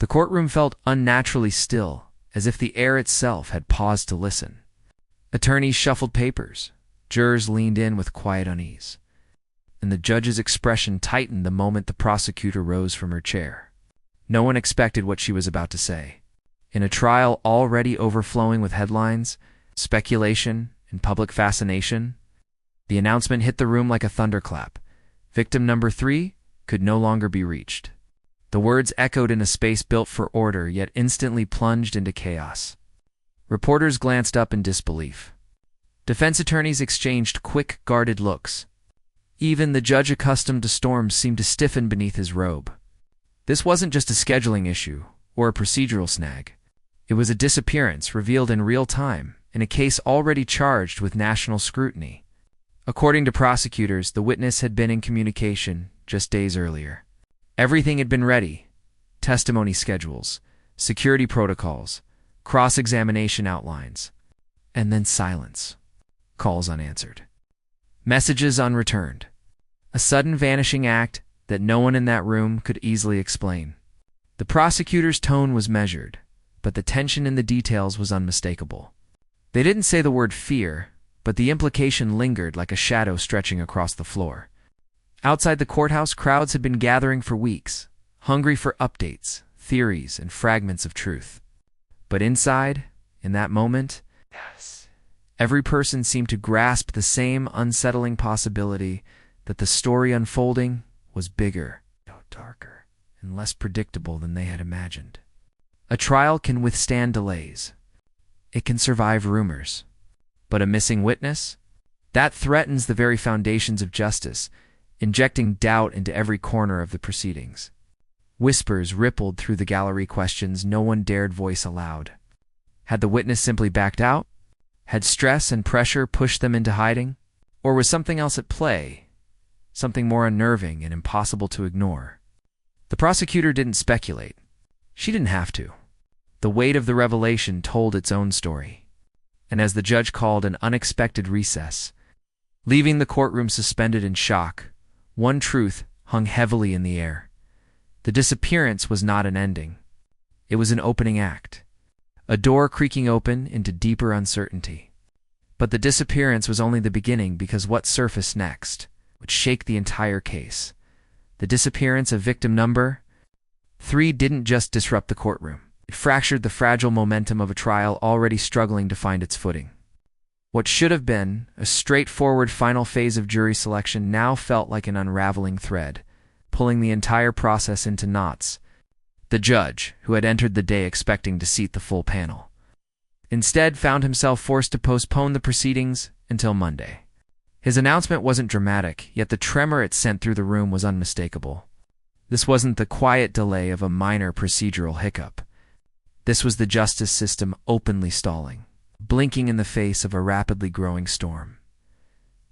The courtroom felt unnaturally still, as if the air itself had paused to listen. Attorneys shuffled papers. Jurors leaned in with quiet unease. And the judge's expression tightened the moment the prosecutor rose from her chair. No one expected what she was about to say. In a trial already overflowing with headlines, speculation, and public fascination, the announcement hit the room like a thunderclap. Victim number 3 could no longer be reached. The words echoed in a space built for order, yet instantly plunged into chaos. Reporters glanced up in disbelief. Defense attorneys exchanged quick, guarded looks. Even the judge, accustomed to storms, seemed to stiffen beneath his robe. This wasn't just a scheduling issue or a procedural snag. It was a disappearance revealed in real time in a case already charged with national scrutiny. According to prosecutors, the witness had been in communication just days earlier. Everything had been ready: testimony schedules, security protocols, cross-examination outlines, and then silence. Calls unanswered. Messages unreturned. A sudden vanishing act that no one in that room could easily explain. The prosecutor's tone was measured, but the tension in the details was unmistakable. They didn't say the word fear, but the implication lingered like a shadow stretching across the floor. Outside the courthouse, crowds had been gathering for weeks, hungry for updates, theories, and fragments of truth. But inside, in that moment, every person seemed to grasp the same unsettling possibility that the story unfolding was bigger, darker, and less predictable than they had imagined. A trial can withstand delays. It can survive rumors. But a missing witness? That threatens the very foundations of justice, injecting doubt into every corner of the proceedings. Whispers rippled through the gallery, questions no one dared voice aloud. Had the witness simply backed out? Had stress and pressure pushed them into hiding? Or was something else at play, something more unnerving and impossible to ignore? The prosecutor didn't speculate. She didn't have to. The weight of the revelation told its own story. And as the judge called an unexpected recess, leaving the courtroom suspended in shock, one truth hung heavily in the air. The disappearance was not an ending. It was an opening act. A door creaking open into deeper uncertainty. But the disappearance was only the beginning, because what surfaced next would shake the entire case. The disappearance of victim number 3 didn't just disrupt the courtroom. It fractured the fragile momentum of a trial already struggling to find its footing. What should have been a straightforward final phase of jury selection now felt like an unraveling thread, pulling the entire process into knots. The judge, who had entered the day expecting to seat the full panel, instead found himself forced to postpone the proceedings until Monday. His announcement wasn't dramatic, yet the tremor it sent through the room was unmistakable. This wasn't the quiet delay of a minor procedural hiccup. This was the justice system openly stalling, blinking in the face of a rapidly growing storm.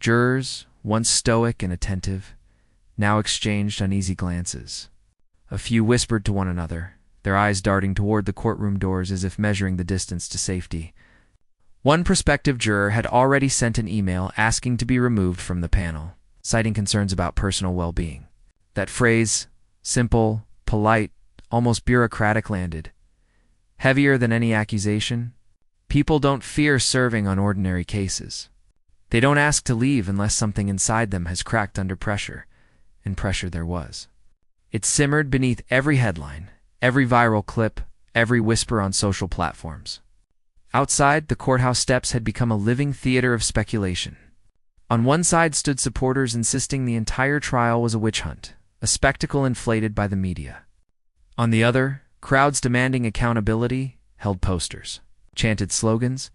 Jurors, once stoic and attentive, now exchanged uneasy glances. A few whispered to one another, their eyes darting toward the courtroom doors as if measuring the distance to safety. One prospective juror had already sent an email asking to be removed from the panel, citing concerns about personal well-being. That phrase, simple, polite, almost bureaucratic, landed heavier than any accusation. People don't fear serving on ordinary cases. They don't ask to leave unless something inside them has cracked under pressure, and pressure there was. It simmered beneath every headline, every viral clip, every whisper on social platforms. Outside, the courthouse steps had become a living theater of speculation. On one side stood supporters insisting the entire trial was a witch hunt, a spectacle inflated by the media. On the other, crowds demanding accountability held posters, chanted slogans,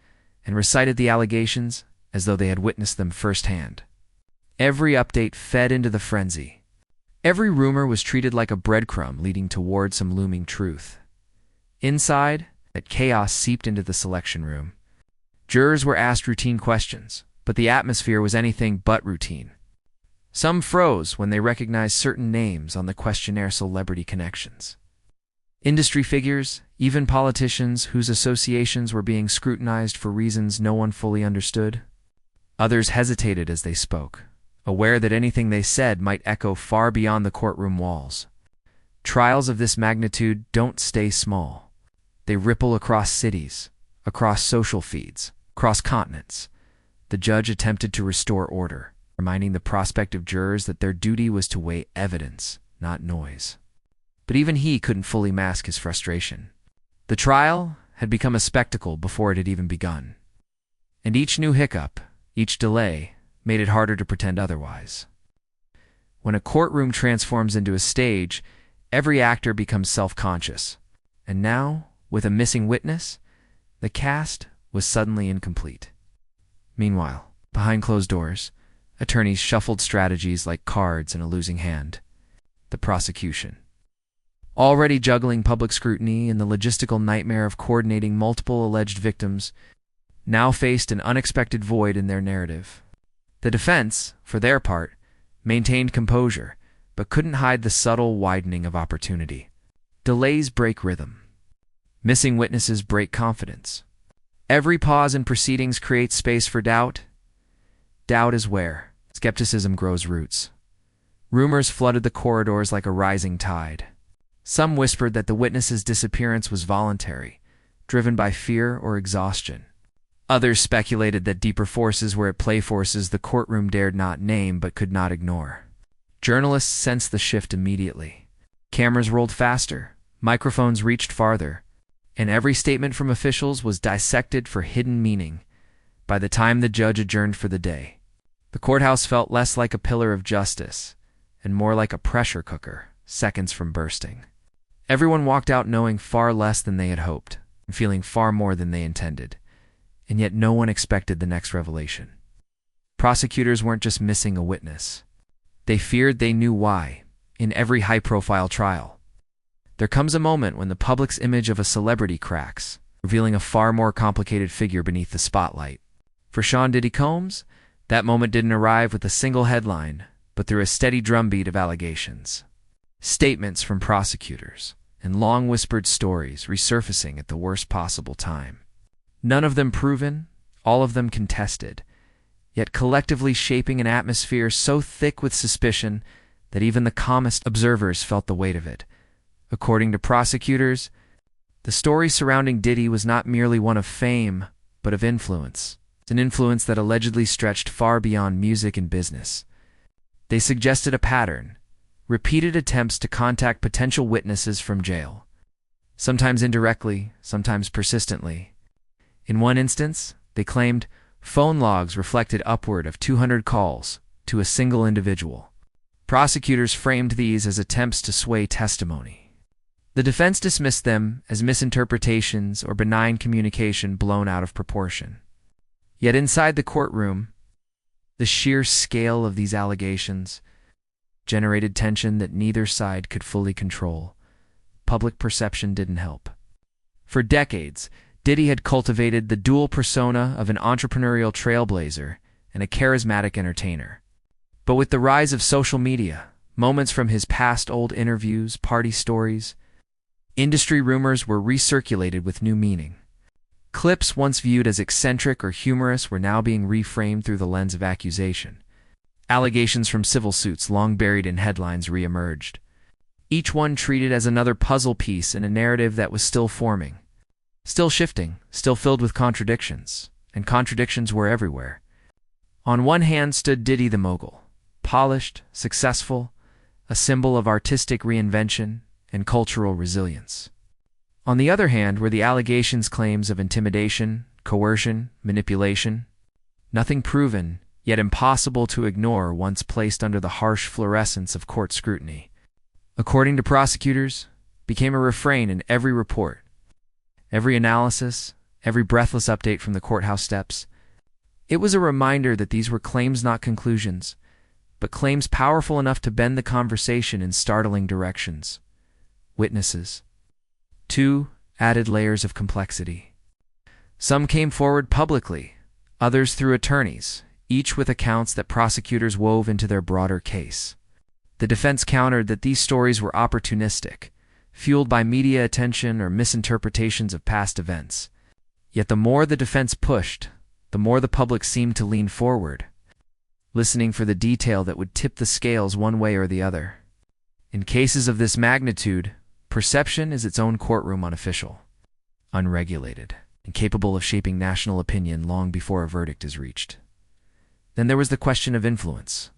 and recited the allegations as though they had witnessed them firsthand. Every update fed into the frenzy. Every rumor was treated like a breadcrumb leading toward some looming truth. Inside, that chaos seeped into the selection room. Jurors were asked routine questions, but the atmosphere was anything but routine. Some froze when they recognized certain names on the questionnaire: celebrity connections. Industry figures, even politicians whose associations were being scrutinized for reasons no one fully understood. Others hesitated as they spoke, aware that anything they said might echo far beyond the courtroom walls. Trials of this magnitude don't stay small. They ripple across cities, across social feeds, across continents. The judge attempted to restore order, reminding the prospective jurors that their duty was to weigh evidence, not noise. But even he couldn't fully mask his frustration. The trial had become a spectacle before it had even begun. And each new hiccup, each delay, made it harder to pretend otherwise. When a courtroom transforms into a stage, every actor becomes self-conscious. And now, with a missing witness, the cast was suddenly incomplete. Meanwhile, behind closed doors, attorneys shuffled strategies like cards in a losing hand. The prosecution, already juggling public scrutiny and the logistical nightmare of coordinating multiple alleged victims, now faced an unexpected void in their narrative. The defense, for their part, maintained composure, but couldn't hide the subtle widening of opportunity. Delays break rhythm. Missing witnesses break confidence. Every pause in proceedings creates space for doubt. Doubt is where skepticism grows roots. Rumors flooded the corridors like a rising tide. Some whispered that the witness's disappearance was voluntary, driven by fear or exhaustion. Others speculated that deeper forces were at play, forces the courtroom dared not name but could not ignore. Journalists sensed the shift immediately. Cameras rolled faster, microphones reached farther, and every statement from officials was dissected for hidden meaning. By the time the judge adjourned for the day, the courthouse felt less like a pillar of justice and more like a pressure cooker, seconds from bursting. Everyone walked out knowing far less than they had hoped, and feeling far more than they intended, and yet no one expected the next revelation. Prosecutors weren't just missing a witness. They feared they knew why, in every high-profile trial. There comes a moment when the public's image of a celebrity cracks, revealing a far more complicated figure beneath the spotlight. For Sean Diddy Combs, that moment didn't arrive with a single headline, but through a steady drumbeat of allegations. Statements from prosecutors, and long-whispered stories resurfacing at the worst possible time. None of them proven, all of them contested, yet collectively shaping an atmosphere so thick with suspicion that even the calmest observers felt the weight of it. According to prosecutors, the story surrounding Diddy was not merely one of fame, but of influence. An influence that allegedly stretched far beyond music and business. They suggested a pattern, repeated attempts to contact potential witnesses from jail. Sometimes indirectly, sometimes persistently. In one instance, they claimed phone logs reflected upward of 200 calls to a single individual. Prosecutors framed these as attempts to sway testimony. The defense dismissed them as misinterpretations or benign communication blown out of proportion. Yet inside the courtroom, the sheer scale of these allegations generated tension that neither side could fully control. Public perception didn't help. For decades, Diddy had cultivated the dual persona of an entrepreneurial trailblazer and a charismatic entertainer. But with the rise of social media, moments from his past old interviews, party stories, industry rumors were recirculated with new meaning. Clips once viewed as eccentric or humorous were now being reframed through the lens of accusation. Allegations from civil suits long buried in headlines re-emerged, each one treated as another puzzle piece in a narrative that was still forming, still shifting, still filled with contradictions, and contradictions were everywhere. On one hand stood Diddy the mogul, polished, successful, a symbol of artistic reinvention and cultural resilience. On the other hand were the allegations' claims of intimidation, coercion, manipulation. Nothing proven, yet impossible to ignore once placed under the harsh fluorescence of court scrutiny. According to prosecutors, became a refrain in every report, every analysis, every breathless update from the courthouse steps. It was a reminder that these were claims, not conclusions, but claims powerful enough to bend the conversation in startling directions. Witnesses. 2 added layers of complexity. Some came forward publicly, others through attorneys, each with accounts that prosecutors wove into their broader case. The defense countered that these stories were opportunistic, fueled by media attention or misinterpretations of past events. Yet the more the defense pushed, the more the public seemed to lean forward, listening for the detail that would tip the scales one way or the other. In cases of this magnitude, perception is its own courtroom unofficial, unregulated, and capable of shaping national opinion long before a verdict is reached. Then there was the question of influence.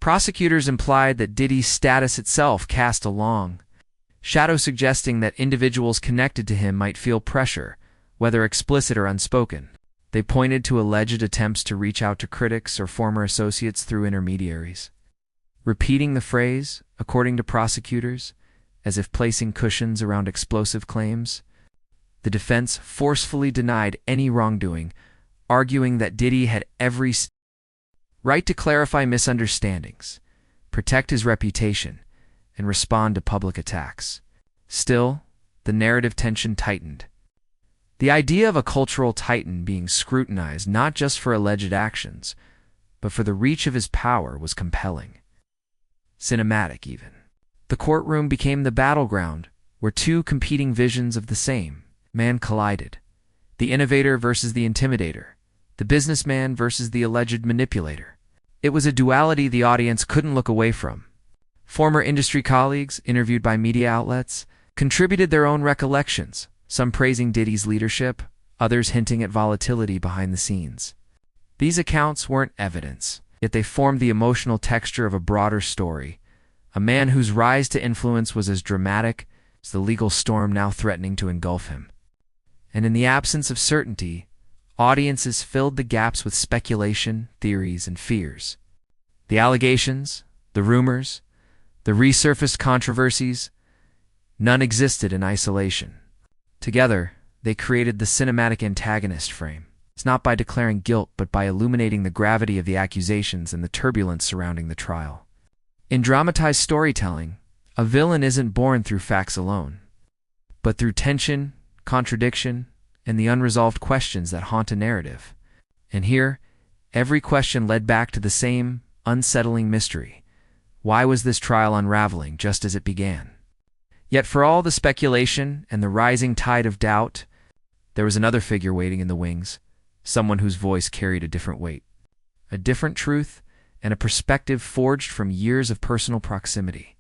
Prosecutors implied that Diddy's status itself cast a long shadow, suggesting that individuals connected to him might feel pressure, whether explicit or unspoken. They pointed to alleged attempts to reach out to critics or former associates through intermediaries, repeating the phrase, according to prosecutors, as if placing cushions around explosive claims. The defense forcefully denied any wrongdoing, arguing that Diddy had every right to clarify misunderstandings, protect his reputation, and respond to public attacks. Still, the narrative tension tightened. The idea of a cultural titan being scrutinized not just for alleged actions, but for the reach of his power was compelling. Cinematic, even. The courtroom became the battleground where two competing visions of the same man collided. The innovator versus the intimidator, the businessman versus the alleged manipulator. It was a duality the audience couldn't look away from. Former industry colleagues, interviewed by media outlets, contributed their own recollections, some praising Diddy's leadership, others hinting at volatility behind the scenes. These accounts weren't evidence, yet they formed the emotional texture of a broader story, a man whose rise to influence was as dramatic as the legal storm now threatening to engulf him. And in the absence of certainty, audiences filled the gaps with speculation, theories, and fears. The allegations, the rumors, the resurfaced controversies, none existed in isolation. Together, they created the cinematic antagonist frame. It's not by declaring guilt, but by illuminating the gravity of the accusations and the turbulence surrounding the trial. In dramatized storytelling, a villain isn't born through facts alone, but through tension, contradiction, and the unresolved questions that haunt a narrative. And here, every question led back to the same unsettling mystery. Why was this trial unraveling just as it began? Yet for all the speculation and the rising tide of doubt, there was another figure waiting in the wings, someone whose voice carried a different weight, a different truth, and a perspective forged from years of personal proximity.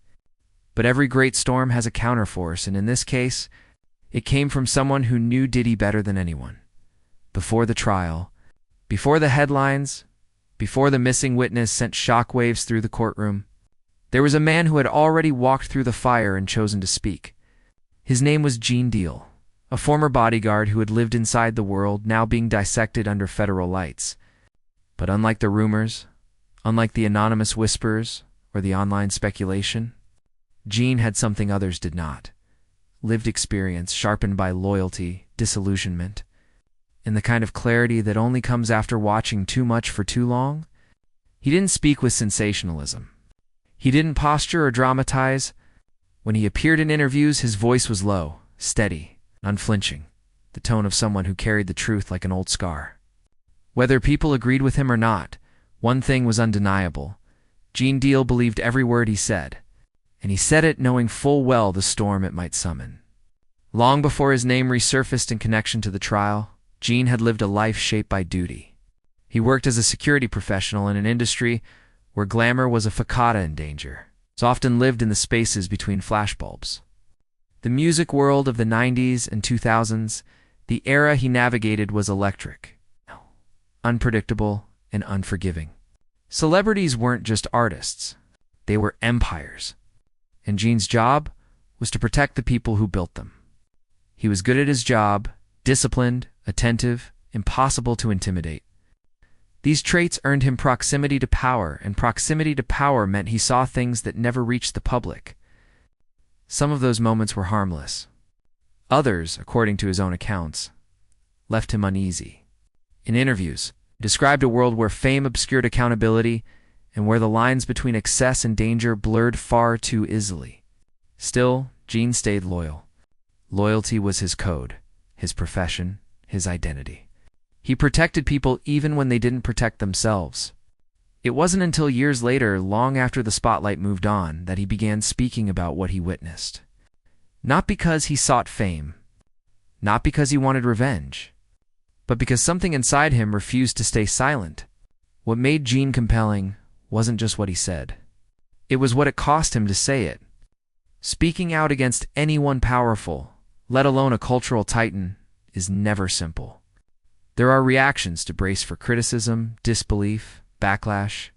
But every great storm has a counterforce, and in this case, it came from someone who knew Diddy better than anyone. Before the trial, before the headlines, before the missing witness sent shockwaves through the courtroom, there was a man who had already walked through the fire and chosen to speak. His name was Gene Deal, a former bodyguard who had lived inside the world, now being dissected under federal lights. But unlike the rumors, unlike the anonymous whispers or the online speculation, Gene had something others did not. Lived experience sharpened by loyalty, disillusionment, and the kind of clarity that only comes after watching too much for too long. He didn't speak with sensationalism. He didn't posture or dramatize. When he appeared in interviews, his voice was low, steady, unflinching, the tone of someone who carried the truth like an old scar. Whether people agreed with him or not, one thing was undeniable. Gene Deal believed every word he said, and he said it knowing full well the storm it might summon. Long before his name resurfaced in connection to the trial, Gene had lived a life shaped by duty. He worked as a security professional in an industry where glamour was a facade in danger. He often lived in the spaces between flashbulbs. The music world of the 90s and 2000s, the era he navigated, was electric, unpredictable, and unforgiving. Celebrities weren't just artists. They were empires. And Gene's job was to protect the people who built them. He was good at his job, disciplined, attentive, impossible to intimidate. These traits earned him proximity to power, and proximity to power meant he saw things that never reached the public. Some of those moments were harmless. Others, according to his own accounts, left him uneasy. In interviews, he described a world where fame obscured accountability and where the lines between excess and danger blurred far too easily. Still, Gene stayed loyal. Loyalty was his code, his profession, his identity. He protected people even when they didn't protect themselves. It wasn't until years later, long after the spotlight moved on, that he began speaking about what he witnessed. Not because he sought fame, not because he wanted revenge, but because something inside him refused to stay silent. What made Gene compelling wasn't just what he said. It was what it cost him to say it. Speaking out against anyone powerful, let alone a cultural titan, is never simple. There are reactions to brace for criticism, disbelief, backlash.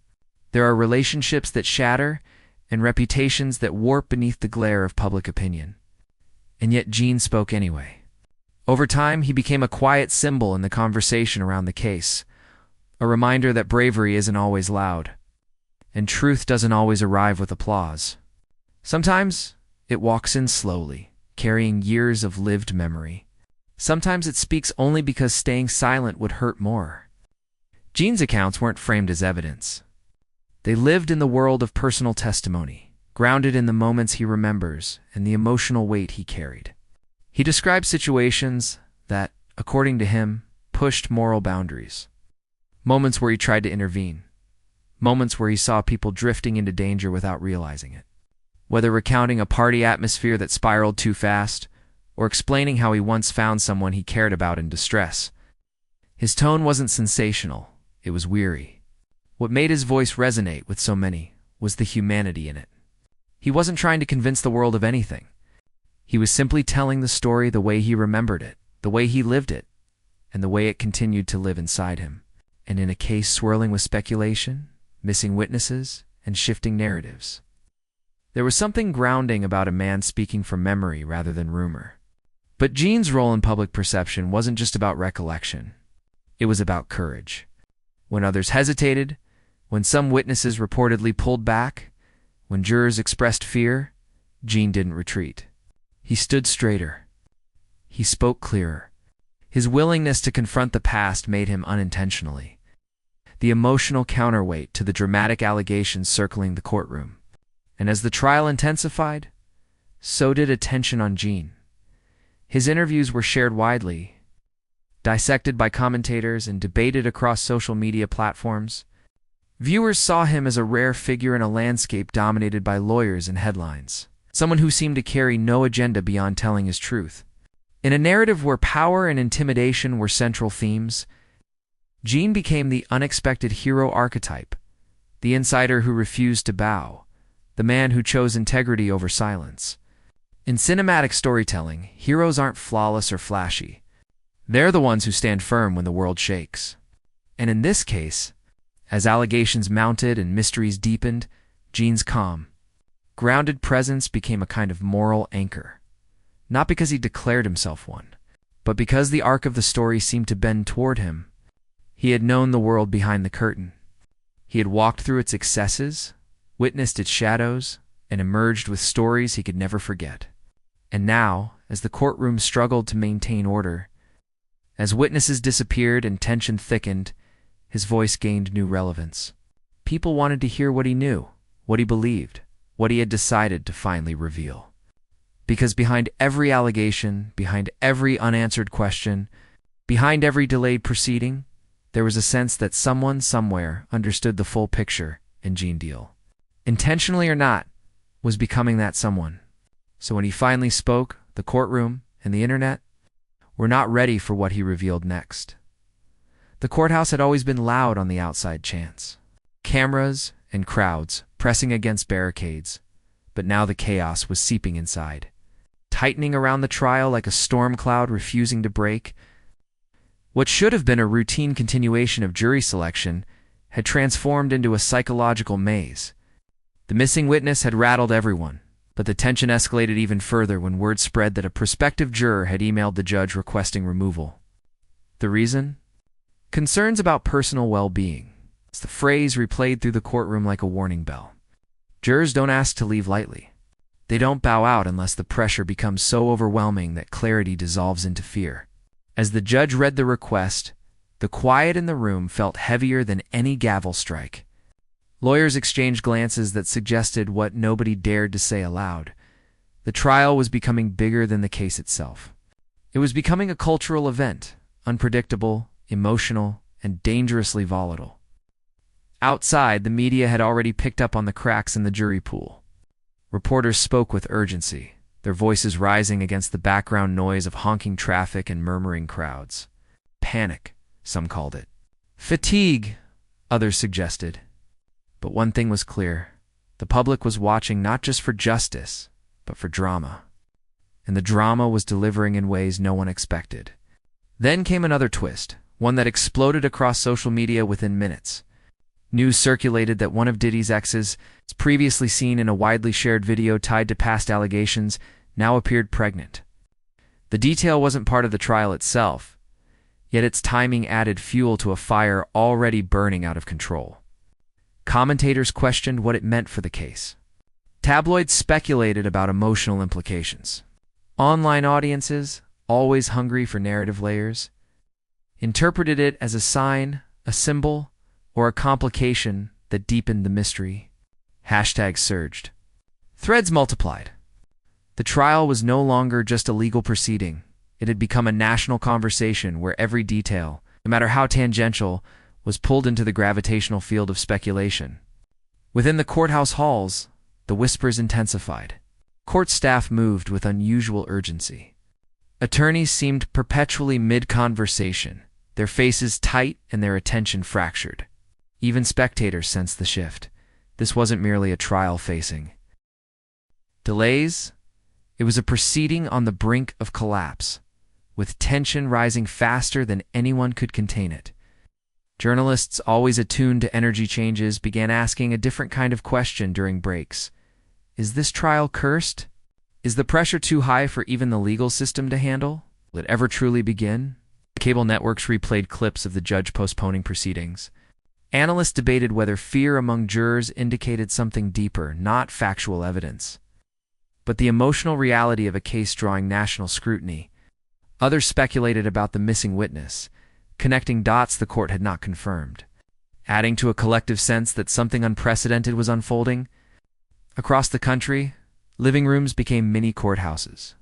There are relationships that shatter and reputations that warp beneath the glare of public opinion. And yet Gene spoke anyway. Over time, he became a quiet symbol in the conversation around the case, a reminder that bravery isn't always loud, and truth doesn't always arrive with applause. Sometimes it walks in slowly, carrying years of lived memory. Sometimes it speaks only because staying silent would hurt more. Gene's accounts weren't framed as evidence. They lived in the world of personal testimony, grounded in the moments he remembers and the emotional weight he carried. He described situations that, according to him, pushed moral boundaries. Moments where he tried to intervene. Moments where he saw people drifting into danger without realizing it. Whether recounting a party atmosphere that spiraled too fast, or explaining how he once found someone he cared about in distress, his tone wasn't sensational, it was weary. What made his voice resonate with so many was the humanity in it. He wasn't trying to convince the world of anything. He was simply telling the story the way he remembered it, the way he lived it, and the way it continued to live inside him. And in a case swirling with speculation, missing witnesses, and shifting narratives, there was something grounding about a man speaking from memory rather than rumor. But Gene's role in public perception wasn't just about recollection. It was about courage. When others hesitated, when some witnesses reportedly pulled back, when jurors expressed fear, Gene didn't retreat. He stood straighter. He spoke clearer. His willingness to confront the past made him unintentionally the emotional counterweight to the dramatic allegations circling the courtroom. And as the trial intensified, so did attention on Gene. His interviews were shared widely, dissected by commentators, and debated across social media platforms. Viewers saw him as a rare figure in a landscape dominated by lawyers and headlines, someone who seemed to carry no agenda beyond telling his truth. In a narrative where power and intimidation were central themes, Gene became the unexpected hero archetype, the insider who refused to bow, the man who chose integrity over silence. In cinematic storytelling, heroes aren't flawless or flashy. They're the ones who stand firm when the world shakes. And in this case, as allegations mounted and mysteries deepened, Gene's calm, grounded presence became a kind of moral anchor. Not because he declared himself one, but because the arc of the story seemed to bend toward him. He had known the world behind the curtain. He had walked through its excesses, witnessed its shadows, and emerged with stories he could never forget. And now, as the courtroom struggled to maintain order, as witnesses disappeared and tension thickened, his voice gained new relevance. People wanted to hear what he knew, what he believed, what he had decided to finally reveal. Because behind every allegation, behind every unanswered question, behind every delayed proceeding, there was a sense that someone somewhere understood the full picture, and Gene Deal, intentionally or not, was becoming that someone. So when he finally spoke, the courtroom and the internet were not ready for what he revealed next. The courthouse had always been loud on the outside chance. Cameras and crowds pressing against barricades, but now the chaos was seeping inside, tightening around the trial like a storm cloud refusing to break. What should have been a routine continuation of jury selection had transformed into a psychological maze. The missing witness had rattled everyone, but the tension escalated even further when word spread that a prospective juror had emailed the judge requesting removal. The reason? Concerns about personal well-being. It's the phrase replayed through the courtroom like a warning bell. Jurors don't ask to leave lightly. They don't bow out unless the pressure becomes so overwhelming that clarity dissolves into fear. As the judge read the request, the quiet in the room felt heavier than any gavel strike. Lawyers exchanged glances that suggested what nobody dared to say aloud. The trial was becoming bigger than the case itself. It was becoming a cultural event, unpredictable, emotional, and dangerously volatile. Outside, the media had already picked up on the cracks in the jury pool. Reporters spoke with urgency, their voices rising against the background noise of honking traffic and murmuring crowds. Panic, some called it. Fatigue, others suggested. But one thing was clear. The public was watching not just for justice, but for drama. And the drama was delivering in ways no one expected. Then came another twist, one that exploded across social media within minutes. News circulated that one of Diddy's exes, previously seen in a widely shared video tied to past allegations, now appeared pregnant. The detail wasn't part of the trial itself, yet its timing added fuel to a fire already burning out of control. Commentators questioned what it meant for the case. Tabloids speculated about emotional implications. Online audiences, always hungry for narrative layers, interpreted it as a sign, a symbol, or a complication that deepened the mystery. Hashtags surged. Threads multiplied. The trial was no longer just a legal proceeding. It had become a national conversation where every detail, no matter how tangential, was pulled into the gravitational field of speculation. Within the courthouse halls, the whispers intensified. Court staff moved with unusual urgency. Attorneys seemed perpetually mid-conversation, their faces tight and their attention fractured. Even spectators sensed the shift. This wasn't merely a trial facing delays. It was a proceeding on the brink of collapse, with tension rising faster than anyone could contain it. Journalists, always attuned to energy changes, began asking a different kind of question during breaks. Is this trial cursed? Is the pressure too high for even the legal system to handle? Will it ever truly begin? Cable networks replayed clips of the judge postponing proceedings. Analysts debated whether fear among jurors indicated something deeper, not factual evidence, but the emotional reality of a case drawing national scrutiny. Others speculated about the missing witness, connecting dots the court had not confirmed, adding to a collective sense that something unprecedented was unfolding. Across the country, living rooms became mini courthouses.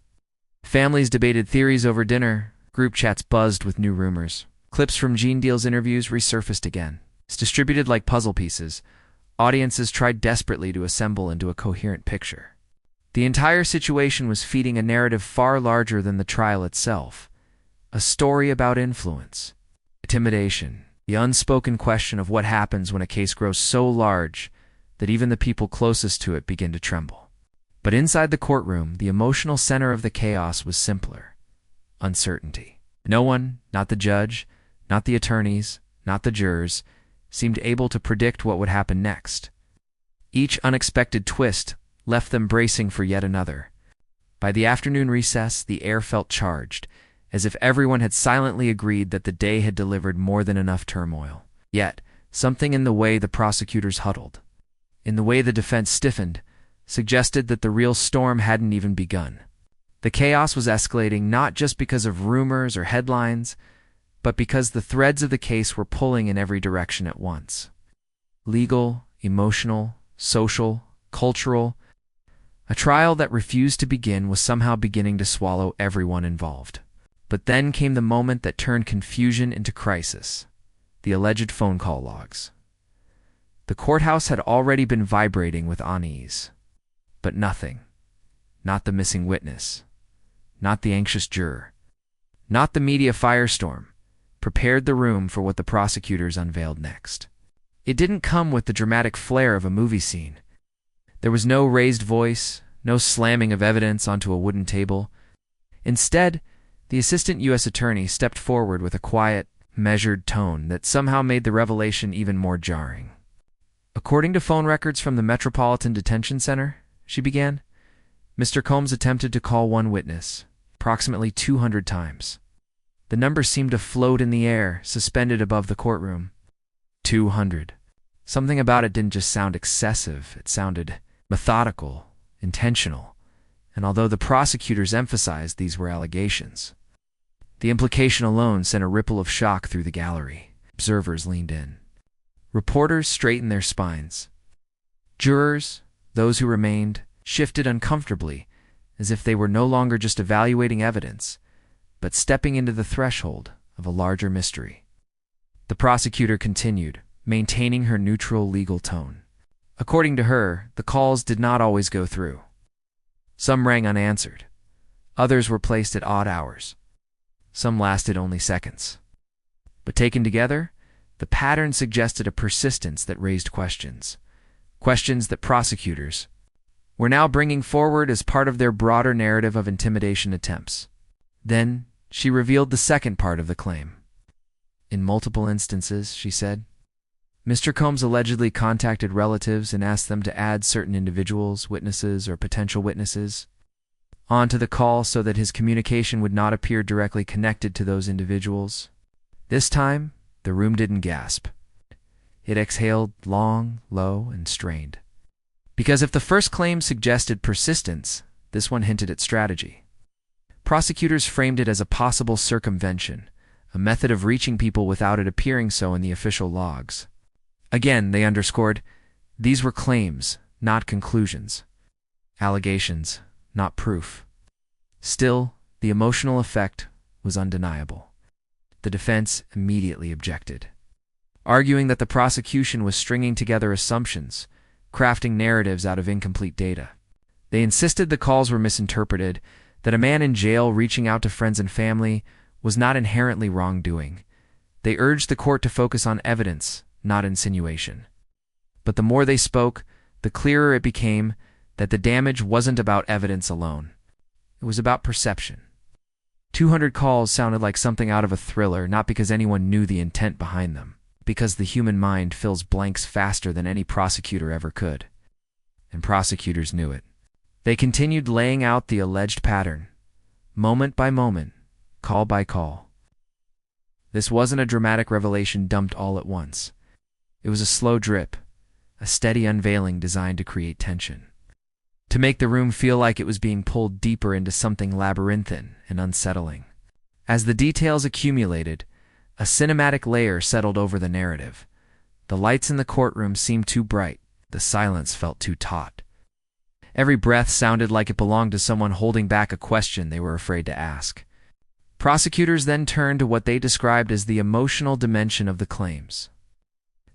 Families debated theories over dinner, group chats buzzed with new rumors. Clips from Gene Deal's interviews resurfaced again. Distributed like puzzle pieces, audiences tried desperately to assemble into a coherent picture. The entire situation was feeding a narrative far larger than the trial itself, a story about influence, intimidation, the unspoken question of what happens when a case grows so large that even the people closest to it begin to tremble. But inside the courtroom, the emotional center of the chaos was simpler: uncertainty. No one, not the judge, not the attorneys, not the jurors, seemed able to predict what would happen next. Each unexpected twist left them bracing for yet another. By the afternoon recess, the air felt charged, as if everyone had silently agreed that the day had delivered more than enough turmoil. Yet, something in the way the prosecutors huddled, in the way the defense stiffened, suggested that the real storm hadn't even begun. The chaos was escalating not just because of rumors or headlines, but because the threads of the case were pulling in every direction at once. Legal, emotional, social, cultural. A trial that refused to begin was somehow beginning to swallow everyone involved. But then came the moment that turned confusion into crisis: the alleged phone call logs. The courthouse had already been vibrating with unease. But nothing, not the missing witness, not the anxious juror, not the media firestorm, prepared the room for what the prosecutors unveiled next. It didn't come with the dramatic flair of a movie scene. There was no raised voice, no slamming of evidence onto a wooden table. Instead, the assistant U.S. attorney stepped forward with a quiet, measured tone that somehow made the revelation even more jarring. According to phone records from the Metropolitan Detention Center, she began, Mr. Combs attempted to call one witness, approximately 200 times. The number seemed to float in the air, suspended above the courtroom. 200. Something about it didn't just sound excessive, it sounded methodical, intentional, and although the prosecutors emphasized these were allegations, the implication alone sent a ripple of shock through the gallery. Observers leaned in. Reporters straightened their spines. Jurors, those who remained, shifted uncomfortably, as if they were no longer just evaluating evidence, but stepping into the threshold of a larger mystery. The prosecutor continued, maintaining her neutral legal tone. According to her, the calls did not always go through. Some rang unanswered. Others were placed at odd hours. Some lasted only seconds. But taken together, the pattern suggested a persistence that raised questions. Questions that prosecutors were now bringing forward as part of their broader narrative of intimidation attempts. Then, she revealed the second part of the claim. In multiple instances, she said, Mr. Combs allegedly contacted relatives and asked them to add certain individuals, witnesses, or potential witnesses onto the call so that his communication would not appear directly connected to those individuals. This time, the room didn't gasp. It exhaled long, low, and strained. Because if the first claim suggested persistence, this one hinted at strategy. Prosecutors framed it as a possible circumvention, a method of reaching people without it appearing so in the official logs. Again, they underscored, these were claims, not conclusions. Allegations, not proof. Still, the emotional effect was undeniable. The defense immediately objected, arguing that the prosecution was stringing together assumptions, crafting narratives out of incomplete data. They insisted the calls were misinterpreted, that a man in jail reaching out to friends and family was not inherently wrongdoing. They urged the court to focus on evidence, not insinuation. But the more they spoke, the clearer it became that the damage wasn't about evidence alone. It was about perception. 200 calls sounded like something out of a thriller, not because anyone knew the intent behind them, because the human mind fills blanks faster than any prosecutor ever could. And prosecutors knew it. They continued laying out the alleged pattern, moment by moment, call by call. This wasn't a dramatic revelation dumped all at once. It was a slow drip, a steady unveiling designed to create tension, to make the room feel like it was being pulled deeper into something labyrinthine and unsettling. As the details accumulated, a cinematic layer settled over the narrative. The lights in the courtroom seemed too bright. The silence felt too taut. Every breath sounded like it belonged to someone holding back a question they were afraid to ask. Prosecutors then turned to what they described as the emotional dimension of the claims.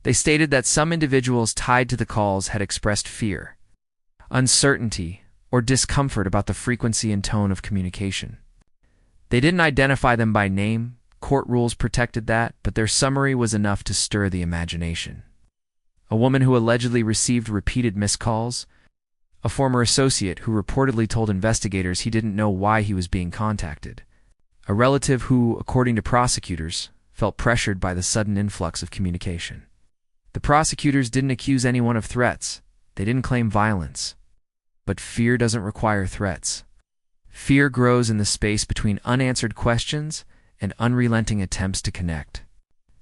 They stated that some individuals tied to the calls had expressed fear, uncertainty, or discomfort about the frequency and tone of communication. They didn't identify them by name. Court rules protected that, but their summary was enough to stir the imagination. A woman who allegedly received repeated missed calls, a former associate who reportedly told investigators he didn't know why he was being contacted, a relative who, according to prosecutors, felt pressured by the sudden influx of communication. The prosecutors didn't accuse anyone of threats. They didn't claim violence. But fear doesn't require threats. Fear grows in the space between unanswered questions and unrelenting attempts to connect.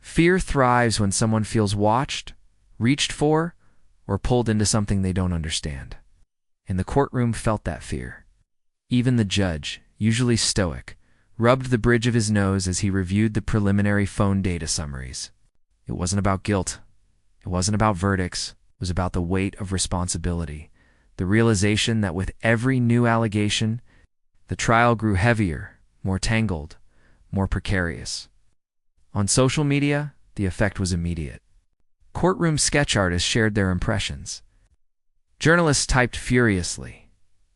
Fear thrives when someone feels watched, reached for, or pulled into something they don't understand. And the courtroom felt that fear. Even the judge, usually stoic, rubbed the bridge of his nose as he reviewed the preliminary phone data summaries. It wasn't about guilt. It wasn't about verdicts. It was about the weight of responsibility, the realization that with every new allegation, the trial grew heavier, more tangled, more precarious. On social media, the effect was immediate. Courtroom sketch artists shared their impressions. Journalists typed furiously.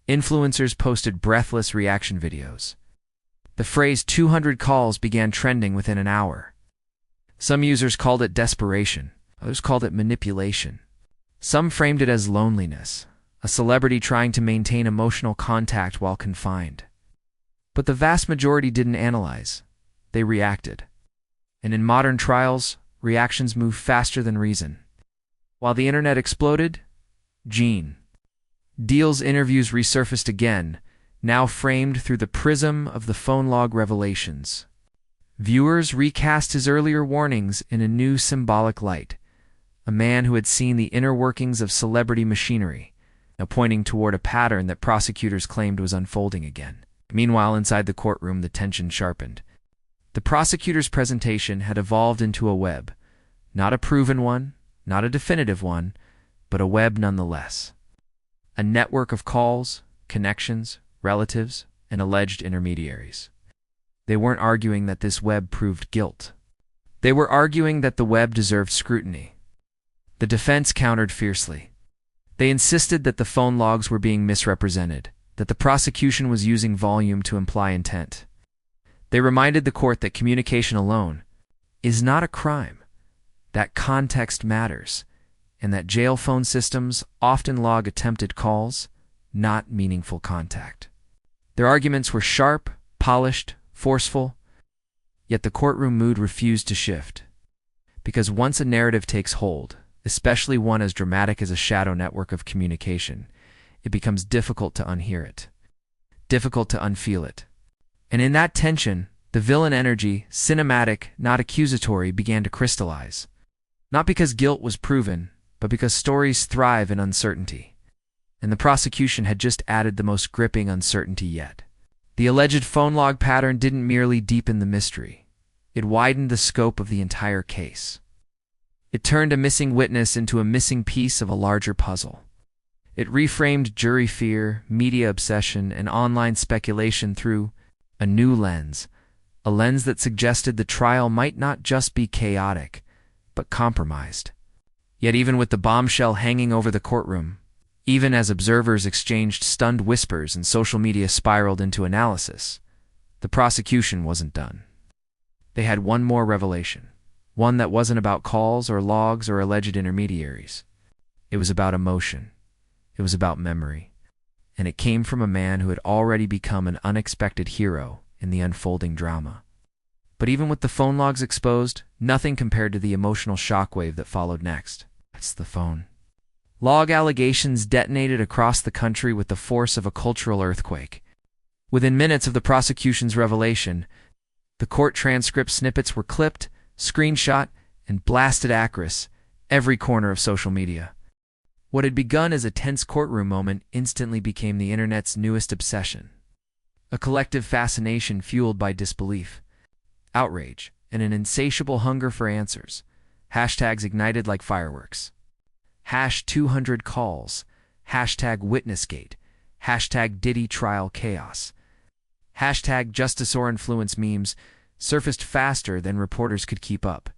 Influencers posted breathless reaction videos. The phrase 200 calls began trending within an hour. Some users called it desperation. Others called it manipulation. Some framed it as loneliness, a celebrity trying to maintain emotional contact while confined. But the vast majority didn't analyze. They reacted. And in modern trials, reactions move faster than reason. While the internet exploded, Gene Deal's interviews resurfaced again, now framed through the prism of the phone log revelations. Viewers recast his earlier warnings in a new symbolic light, a man who had seen the inner workings of celebrity machinery, now pointing toward a pattern that prosecutors claimed was unfolding again. Meanwhile, inside the courtroom, the tension sharpened. The prosecutor's presentation had evolved into a web, not a proven one, not a definitive one, but a web nonetheless. A network of calls, connections, relatives, and alleged intermediaries. They weren't arguing that this web proved guilt. They were arguing that the web deserved scrutiny. The defense countered fiercely. They insisted that the phone logs were being misrepresented, that the prosecution was using volume to imply intent. They reminded the court that communication alone is not a crime, that context matters, and that jail phone systems often log attempted calls, not meaningful contact. Their arguments were sharp, polished, forceful, yet the courtroom mood refused to shift. Because once a narrative takes hold, especially one as dramatic as a shadow network of communication, it becomes difficult to unhear it, difficult to unfeel it. And in that tension, the villain energy, cinematic, not accusatory, began to crystallize. Not because guilt was proven, but because stories thrive in uncertainty. And the prosecution had just added the most gripping uncertainty yet. The alleged phone log pattern didn't merely deepen the mystery. It widened the scope of the entire case. It turned a missing witness into a missing piece of a larger puzzle. It reframed jury fear, media obsession, and online speculation through a new lens, a lens that suggested the trial might not just be chaotic, but compromised. Yet even with the bombshell hanging over the courtroom, even as observers exchanged stunned whispers and social media spiraled into analysis, the prosecution wasn't done. They had one more revelation, one that wasn't about calls or logs or alleged intermediaries. It was about emotion. It was about memory. And it came from a man who had already become an unexpected hero in the unfolding drama. But even with the phone logs exposed, nothing compared to the emotional shockwave that followed next. That's the phone. Log allegations detonated across the country with the force of a cultural earthquake. Within minutes of the prosecution's revelation, the court transcript snippets were clipped, screenshot, and blasted across every corner of social media. What had begun as a tense courtroom moment instantly became the internet's newest obsession. A collective fascination fueled by disbelief, outrage, and an insatiable hunger for answers. Hashtags ignited like fireworks. #200 calls, #witnessgate, #Diddy trial chaos. #justice or influence memes surfaced faster than reporters could keep up.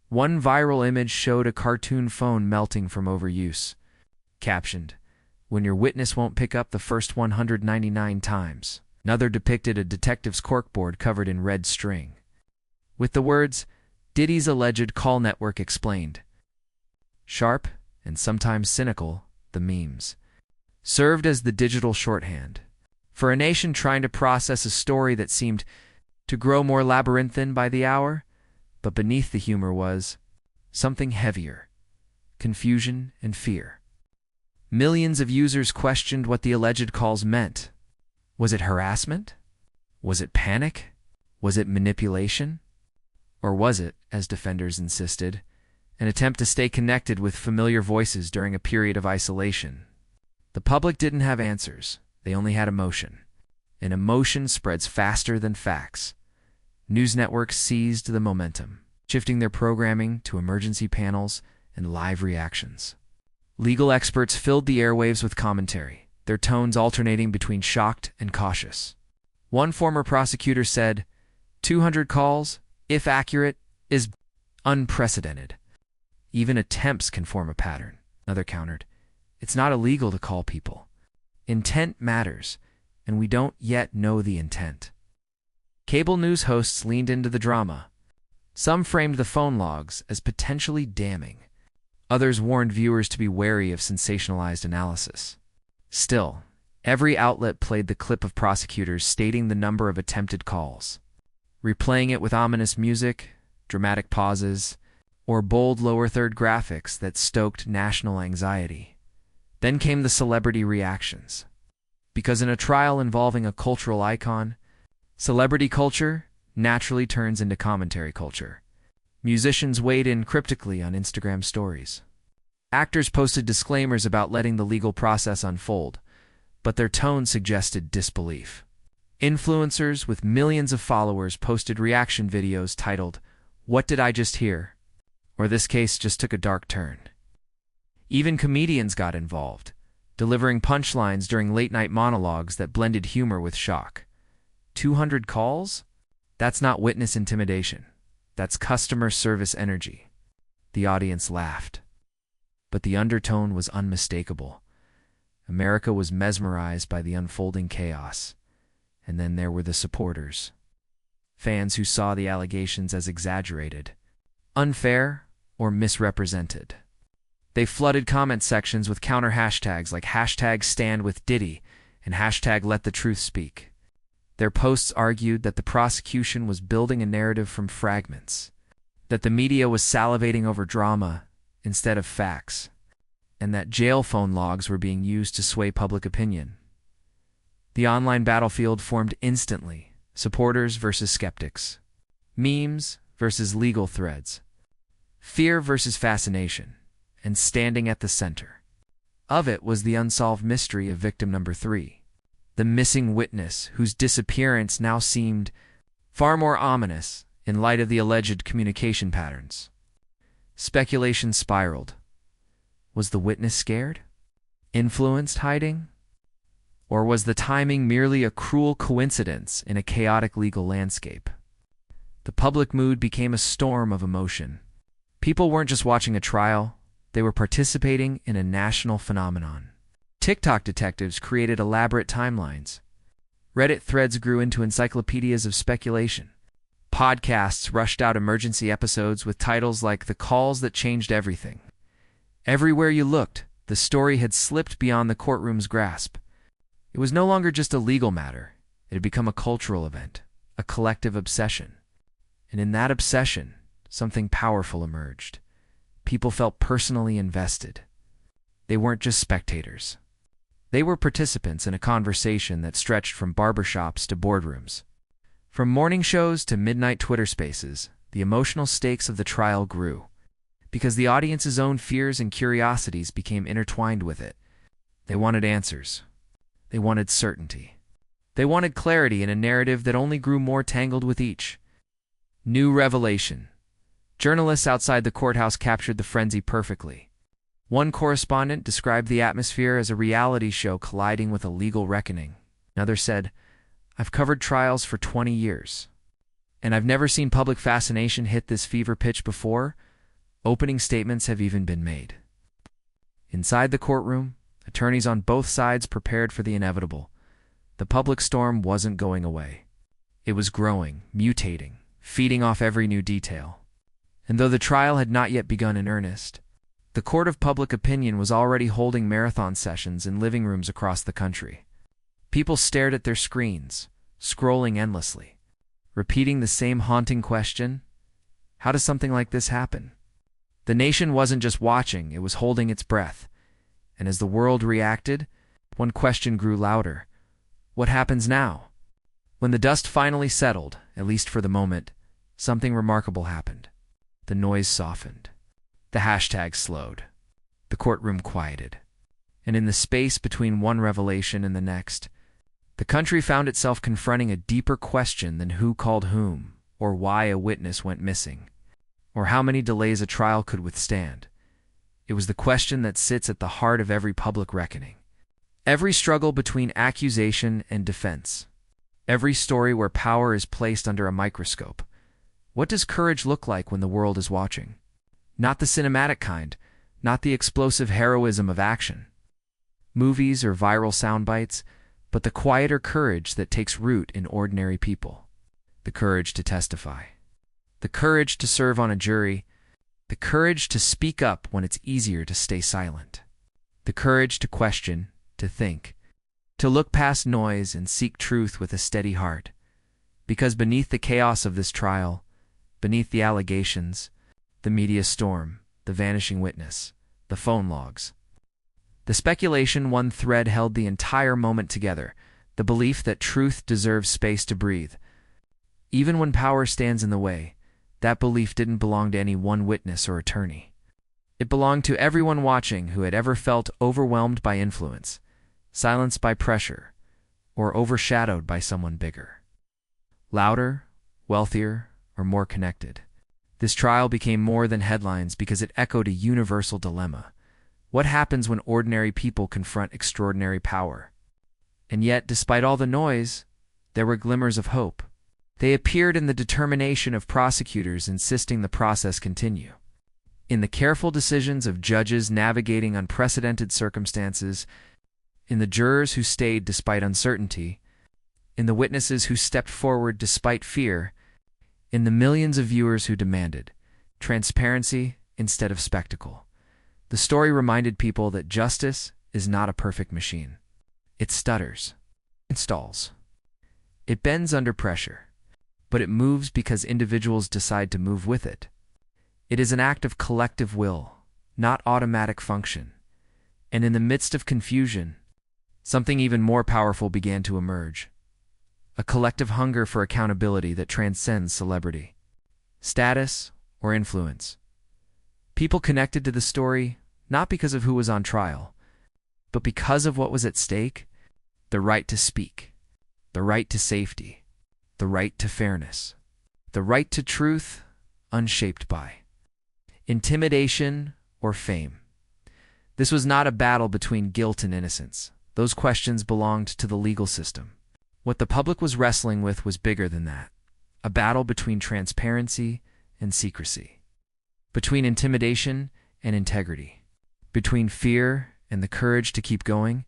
One viral image showed a cartoon phone melting from overuse. Captioned, "When your witness won't pick up the first 199 times." Another depicted a detective's corkboard covered in red string, with the words, "Diddy's alleged call network explained." Sharp, and sometimes cynical, the memes served as the digital shorthand for a nation trying to process a story that seemed to grow more labyrinthine by the hour. But beneath the humor was something heavier: confusion and fear. Millions of users questioned what the alleged calls meant. Was it harassment? Was it panic? Was it manipulation? Or was it, as defenders insisted, an attempt to stay connected with familiar voices during a period of isolation? The public didn't have answers. They only had emotion. And emotion spreads faster than facts. News networks seized the momentum, shifting their programming to emergency panels and live reactions. Legal experts filled the airwaves with commentary, their tones alternating between shocked and cautious. One former prosecutor said, "200 calls, if accurate, is unprecedented. Even attempts can form a pattern." Another countered, "It's not illegal to call people. Intent matters, and we don't yet know the intent." Cable news hosts leaned into the drama. Some framed the phone logs as potentially damning. Others warned viewers to be wary of sensationalized analysis. Still, every outlet played the clip of prosecutors stating the number of attempted calls, replaying it with ominous music, dramatic pauses, or bold lower third graphics that stoked national anxiety. Then came the celebrity reactions. Because in a trial involving a cultural icon, celebrity culture naturally turns into commentary culture. Musicians weighed in cryptically on Instagram stories. Actors posted disclaimers about letting the legal process unfold, but their tone suggested disbelief. Influencers with millions of followers posted reaction videos titled, "What Did I Just Hear?" or "This Case Just Took a Dark Turn." Even comedians got involved, delivering punchlines during late-night monologues that blended humor with shock. 200 calls? That's not witness intimidation. That's customer service energy. The audience laughed. But the undertone was unmistakable. America was mesmerized by the unfolding chaos. And then there were the supporters. Fans who saw the allegations as exaggerated, unfair, or misrepresented. They flooded comment sections with counter hashtags like hashtag stand with Diddy and hashtag let the truth speak. Their posts argued that the prosecution was building a narrative from fragments, that the media was salivating over drama instead of facts, and that jail phone logs were being used to sway public opinion. The online battlefield formed instantly, supporters versus skeptics, memes versus legal threads, fear versus fascination, and standing at the center of it was the unsolved mystery of victim number 3, the missing witness whose disappearance now seemed far more ominous in light of the alleged communication patterns. Speculation spiraled. Was the witness scared? Influenced hiding? Or was the timing merely a cruel coincidence in a chaotic legal landscape? The public mood became a storm of emotion. People weren't just watching a trial, they were participating in a national phenomenon. TikTok detectives created elaborate timelines. Reddit threads grew into encyclopedias of speculation. Podcasts rushed out emergency episodes with titles like The Calls That Changed Everything. Everywhere you looked, the story had slipped beyond the courtroom's grasp. It was no longer just a legal matter. It had become a cultural event, a collective obsession. And in that obsession, something powerful emerged. People felt personally invested. They weren't just spectators. They were participants in a conversation that stretched from barbershops to boardrooms. From morning shows to midnight Twitter spaces, the emotional stakes of the trial grew, because the audience's own fears and curiosities became intertwined with it. They wanted answers. They wanted certainty. They wanted clarity in a narrative that only grew more tangled with each. New revelation. Journalists outside the courthouse captured the frenzy perfectly. One correspondent described the atmosphere as a reality show colliding with a legal reckoning. Another said, "I've covered trials for 20 years, and I've never seen public fascination hit this fever pitch before. Opening statements have even been made." Inside the courtroom, attorneys on both sides prepared for the inevitable. The public storm wasn't going away. It was growing, mutating, feeding off every new detail. And though the trial had not yet begun in earnest, the court of public opinion was already holding marathon sessions in living rooms across the country. People stared at their screens, scrolling endlessly, repeating the same haunting question: how does something like this happen? The nation wasn't just watching, it was holding its breath. And as the world reacted, one question grew louder. What happens now? When the dust finally settled, at least for the moment, something remarkable happened. The noise softened. The hashtag slowed. The courtroom quieted. And in the space between one revelation and the next, the country found itself confronting a deeper question than who called whom, or why a witness went missing, or how many delays a trial could withstand. It was the question that sits at the heart of every public reckoning. Every struggle between accusation and defense. Every story where power is placed under a microscope. What does courage look like when the world is watching? Not the cinematic kind, not the explosive heroism of action, movies or viral sound bites, but the quieter courage that takes root in ordinary people. The courage to testify. The courage to serve on a jury. The courage to speak up when it's easier to stay silent. The courage to question, to think, to look past noise and seek truth with a steady heart. Because beneath the chaos of this trial, beneath the allegations, the media storm, the vanishing witness, the phone logs, the speculation, one thread held the entire moment together, the belief that truth deserves space to breathe. Even when power stands in the way, that belief didn't belong to any one witness or attorney. It belonged to everyone watching who had ever felt overwhelmed by influence, silenced by pressure, or overshadowed by someone bigger. Louder, wealthier, or more connected. This trial became more than headlines because it echoed a universal dilemma. What happens when ordinary people confront extraordinary power? And yet, despite all the noise, there were glimmers of hope. They appeared in the determination of prosecutors insisting the process continue, in the careful decisions of judges navigating unprecedented circumstances, in the jurors who stayed despite uncertainty, in the witnesses who stepped forward despite fear, in the millions of viewers who demanded transparency instead of spectacle. The story reminded people that justice is not a perfect machine. It stutters. It stalls. It bends under pressure. But it moves because individuals decide to move with it. It is an act of collective will, not automatic function. And in the midst of confusion, something even more powerful began to emerge. A collective hunger for accountability that transcends celebrity, status, or influence. People connected to the story not because of who was on trial, but because of what was at stake: the right to speak, the right to safety, the right to fairness, the right to truth unshaped by intimidation or fame. This was not a battle between guilt and innocence. Those questions belonged to the legal system. What the public was wrestling with was bigger than that. A battle between transparency and secrecy, between intimidation and integrity, between fear and the courage to keep going.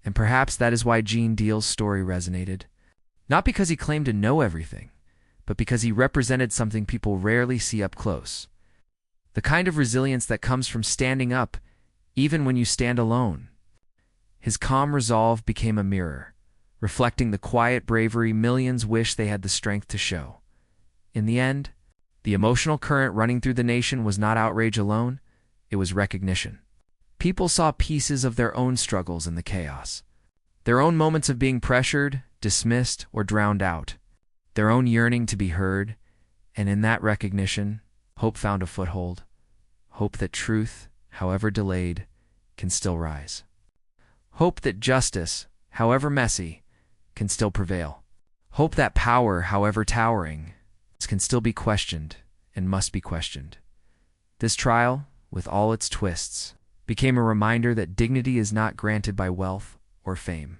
And perhaps that is why Gene Deal's story resonated. Not because he claimed to know everything, but because he represented something people rarely see up close. The kind of resilience that comes from standing up, even when you stand alone. His calm resolve became a mirror, reflecting the quiet bravery millions wish they had the strength to show. In the end, the emotional current running through the nation was not outrage alone, it was recognition. People saw pieces of their own struggles in the chaos, their own moments of being pressured, dismissed, or drowned out, their own yearning to be heard, and in that recognition, hope found a foothold. Hope that truth, however delayed, can still rise. Hope that justice, however messy, can still prevail. Hope that power, however towering, can still be questioned and must be questioned. This trial, with all its twists, became a reminder that dignity is not granted by wealth or fame.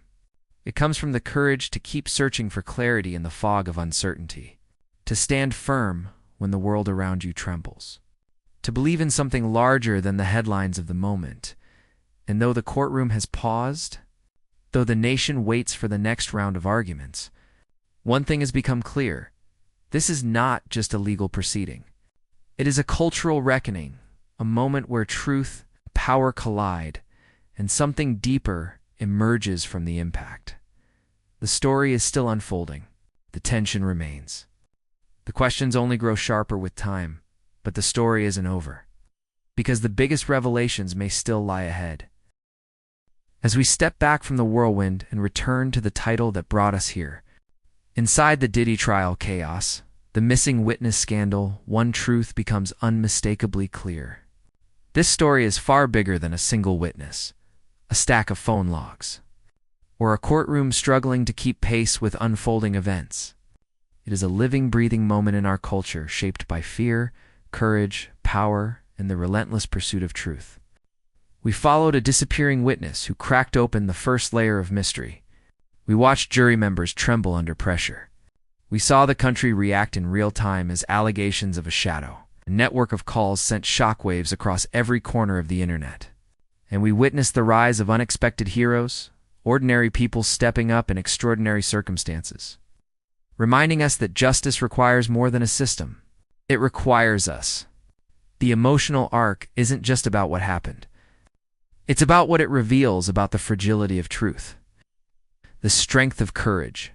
It comes from the courage to keep searching for clarity in the fog of uncertainty, to stand firm when the world around you trembles, to believe in something larger than the headlines of the moment. And though the courtroom has paused, though the nation waits for the next round of arguments, one thing has become clear: this is not just a legal proceeding. It is a cultural reckoning, a moment where truth and power collide, and something deeper emerges from the impact. The story is still unfolding. The tension remains. The questions only grow sharper with time, but the story isn't over, because the biggest revelations may still lie ahead. As we step back from the whirlwind and return to the title that brought us here, inside the Diddy trial chaos, the missing witness scandal, one truth becomes unmistakably clear. This story is far bigger than a single witness, a stack of phone logs, or a courtroom struggling to keep pace with unfolding events. It is a living, breathing moment in our culture shaped by fear, courage, power, and the relentless pursuit of truth. We followed a disappearing witness who cracked open the first layer of mystery. We watched jury members tremble under pressure. We saw the country react in real time as allegations of a shadow, a network of calls sent shockwaves across every corner of the internet. And we witnessed the rise of unexpected heroes, ordinary people stepping up in extraordinary circumstances, reminding us that justice requires more than a system. It requires us. The emotional arc isn't just about what happened. It's about what it reveals about the fragility of truth, the strength of courage,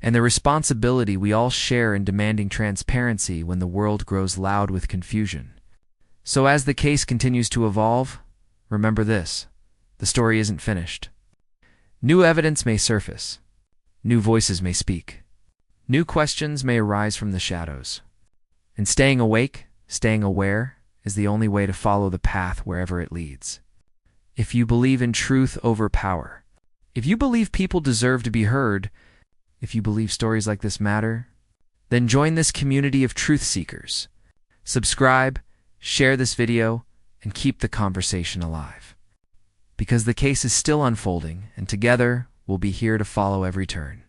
and the responsibility we all share in demanding transparency when the world grows loud with confusion. So as the case continues to evolve, remember this: the story isn't finished. New evidence may surface. New voices may speak. New questions may arise from the shadows. And staying awake, staying aware, is the only way to follow the path wherever it leads. If you believe in truth over power, if you believe people deserve to be heard, if you believe stories like this matter, then join this community of truth seekers. Subscribe, share this video, and keep the conversation alive. Because the case is still unfolding, and together we'll be here to follow every turn.